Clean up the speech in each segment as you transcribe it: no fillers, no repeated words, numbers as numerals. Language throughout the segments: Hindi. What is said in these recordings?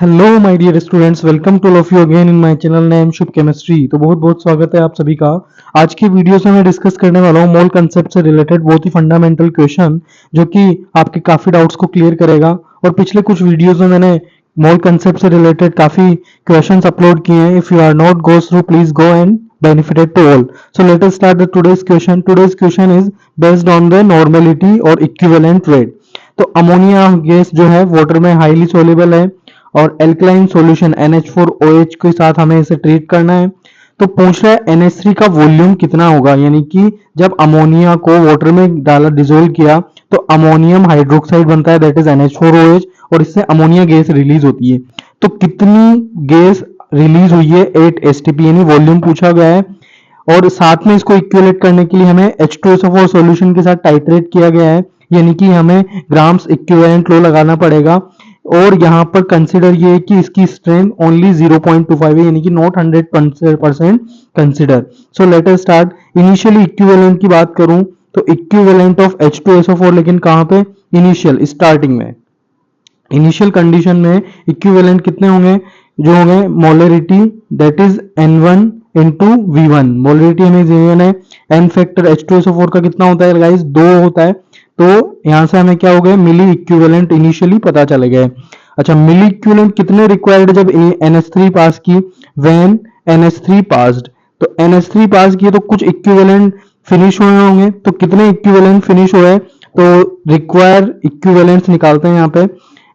Hello my dear students, welcome to all of you again in my channel name Shubh chemistry. तो बहुत बहुत स्वागत है आप सभी का। आज की वीडियो से मैं डिस्कस करने वाला हूँ मोल कंसेप्ट से रिलेटेड बहुत ही फंडामेंटल क्वेश्चन, जो कि आपके काफी डाउट्स को क्लियर करेगा। और पिछले कुछ वीडियोस में मैंने मोल कंसेप्ट से रिलेटेड काफी क्वेश्चंस अपलोड किए हैं। If you are not goes through, please go and benefited to all. So let us start the today's question. Today's question is based on the normality और equivalent rate. तो अमोनिया गैस जो है वाटर में हाईली सोल्यूबल है और एल्कलाइन सॉल्यूशन NH4OH के साथ हमें इसे ट्रीट करना है। तो पूछ रहा है NH3 का वॉल्यूम कितना होगा, यानी कि जब अमोनिया को वाटर में डाला, डिजोल्व किया, तो अमोनियम हाइड्रोक्साइड बनता है, दैट इज NH4OH, और इससे अमोनिया गैस रिलीज होती है। तो कितनी गैस रिलीज हुई है? 8 STP, यानी वॉल्यूम पूछा गया है। और साथ में इसको इक्विलेट करने के लिए हमें H2SO4 सॉल्यूशन के साथ टाइट्रेट किया गया है, यानी कि हमें ग्राम्स इक्विवेलेंट लो लगाना पड़ेगा। और यहाँ पर कंसिडर ये है कि इसकी स्ट्रेंथ ओनली 0.25 है, यानी कि not 100% consider. So let us start. Initially equivalent की बात करूं तो इक्विवेलेंट ऑफ H2SO4, लेकिन कहाँ पे? इनिशियल स्टार्टिंग में, इनिशियल कंडीशन में इक्विवेलेंट कितने होंगे? जो होंगे molarity, that is N1 into V1। Molarity हमें गिवन है। एन फैक्टर H2SO4 का कितना होता है गाइस? 2 होता है। तो यहां से हमें क्या हो गया? मिली इक्विवेलेंट इनिशियली पता चले गए। अच्छा, मिली इक्विवेलेंट कितने रिक्वायर्ड जब NH3 पास की? When NH3 passed. तो NH3 पास किए तो कुछ इक्विवेलेंट फिनिश हुए होंगे। तो कितने इक्विवेलेंट फिनिश हुए? तो रिक्वायर इक्विवेलेंट्स निकालते हैं यहाँ पे।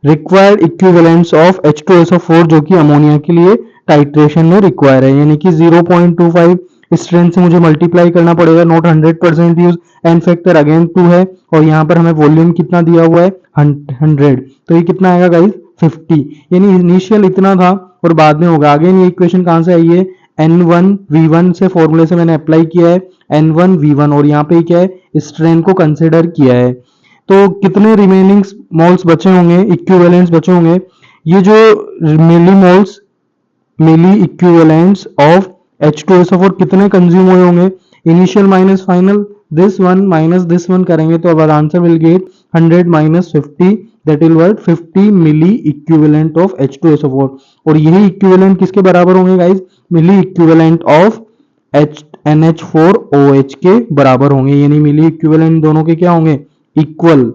रिक्वायर्ड इक्विवेलेंट्स ऑफ H2SO4 जो कि अमोनिया के लिए टाइट्रेशन में रिक्वायर है, यानी कि 0.25 स्ट्रेंथ से मुझे मल्टीप्लाई करना पड़ेगा। Not 100% use, n factor again 2 है, और यहाँ पर हमें वॉल्यूम कितना दिया हुआ है? 100। तो ये कितना आएगा गाइस? 50। यानी इनिशियल इतना था और बाद में होगा। अगेन ये इक्वेशन कहाँ से आई है? N1V1 से फॉर्मूले से मैंने अप्लाई किया है, N1V1, और यहाँ पे क्या है? स्ट्रेंथ को कंसिडर किया है। तो कितने रिमेनिंग मोल्स बचे होंगे, इक्विवेलेंट्स बचे होंगे? ये जो milli moles, milli equivalents of H2SO4 कितने कंज्यूम हुए होंगे? Initial minus final, this one करेंगे तो अब answer will get 100 minus 50, that will work 50 milli equivalent of H2SO4। और यही इक्विवेलेंट किसके बराबर होंगे guys? Milli equivalent of NH4OH के बराबर होंगे, यानी मिली इक्विवेलेंट दोनों के क्या होंगे? इक्वल।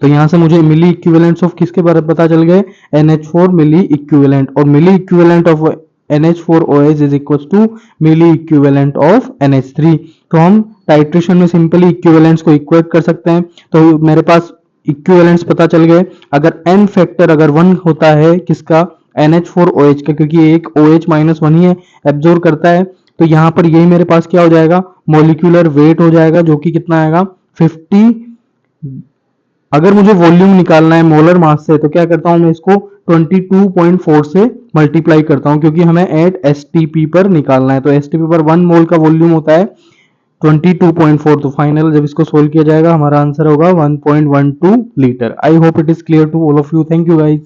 तो यहां से मुझे मिली इक्विवेलेंट्स ऑफ किसके बारे में पता चल गए? NH4 मिली इक्विवेलेंट, और milli equivalent of NH4OH is equal to milli equivalent of NH3। तो हम टाइट्रेशन में सिंपली इक्विवेलेंट्स को इक्वेट कर सकते हैं। तो मेरे पास इक्विवेलेंट्स पता चल गए। अगर n फैक्टर अगर 1 होता है किसका? NH4OH का, क्योंकि एक OH माइनस 1 ही है, एब्जॉर्ब करता है। तो यहाँ पर यही मेरे पास क्या हो जाएगा? मोलिक्यूलर वेट हो जाएगा, जो कि कितना आएगा? 50। अगर मुझे वॉल्यूम निकालना है मोलर मास से, तो क्या करता हूं मैं? इसको 22.4 से मल्टीप्लाई करता हूं, क्योंकि हमें एट STP पर निकालना है। तो STP पर 1 मोल का वॉल्यूम होता है 22.4। तो फाइनल जब इसको सोल्व किया जाएगा हमारा आंसर होगा 1.12 litre. I hope it is clear to all of you. Thank you guys.